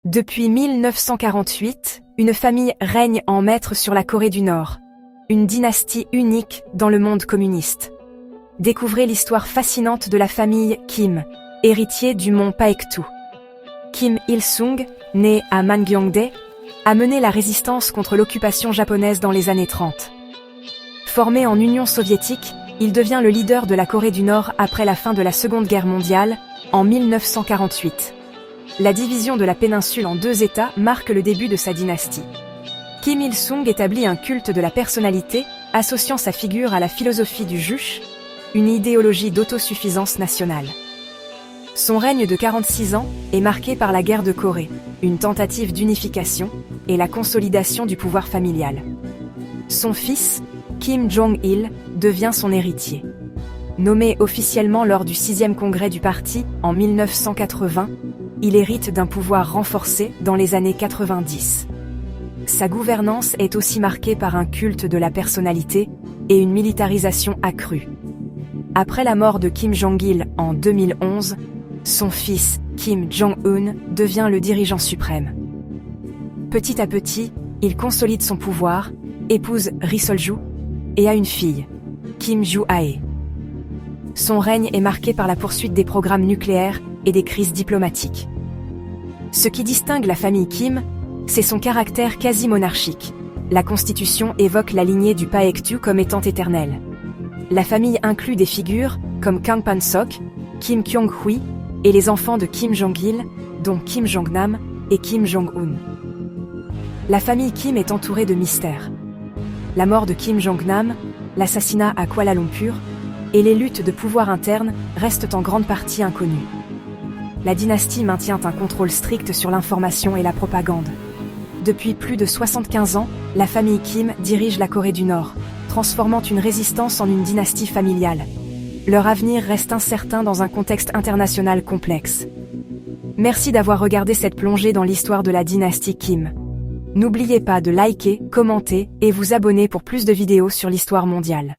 Depuis 1948, une famille règne en maître sur la Corée du Nord. Une dynastie unique dans le monde communiste. Découvrez l'histoire fascinante de la famille Kim, héritier du mont Paektu. Kim Il-sung, né à Mangyongdae, a mené la résistance contre l'occupation japonaise dans les années 30. Formé en Union soviétique, il devient le leader de la Corée du Nord après la fin de la Seconde Guerre mondiale, en 1948. La division de la péninsule en deux États marque le début de sa dynastie. Kim Il-sung établit un culte de la personnalité, associant sa figure à la philosophie du Juche, une idéologie d'autosuffisance nationale. Son règne de 46 ans est marqué par la guerre de Corée, une tentative d'unification et la consolidation du pouvoir familial. Son fils, Kim Jong-il, devient son héritier. Nommé officiellement lors du 6e congrès du parti en 1980, il hérite d'un pouvoir renforcé dans les années 90. Sa gouvernance est aussi marquée par un culte de la personnalité et une militarisation accrue. Après la mort de Kim Jong-il en 2011, son fils, Kim Jong-un, devient le dirigeant suprême. Petit à petit, il consolide son pouvoir, épouse Ri Sol-ju et a une fille, Kim Joo-ae. Son règne est marqué par la poursuite des programmes nucléaires et des crises diplomatiques. Ce qui distingue la famille Kim, c'est son caractère quasi-monarchique. La constitution évoque la lignée du Paektu comme étant éternelle. La famille inclut des figures comme Kang Pan-sok, Kim Kyong-hui et les enfants de Kim Jong-il, dont Kim Jong-nam et Kim Jong-un. La famille Kim est entourée de mystères. La mort de Kim Jong-nam, l'assassinat à Kuala Lumpur et les luttes de pouvoir internes restent en grande partie inconnues. La dynastie maintient un contrôle strict sur l'information et la propagande. Depuis plus de 75 ans, la famille Kim dirige la Corée du Nord, transformant une résistance en une dynastie familiale. Leur avenir reste incertain dans un contexte international complexe. Merci d'avoir regardé cette plongée dans l'histoire de la dynastie Kim. N'oubliez pas de liker, commenter et vous abonner pour plus de vidéos sur l'histoire mondiale.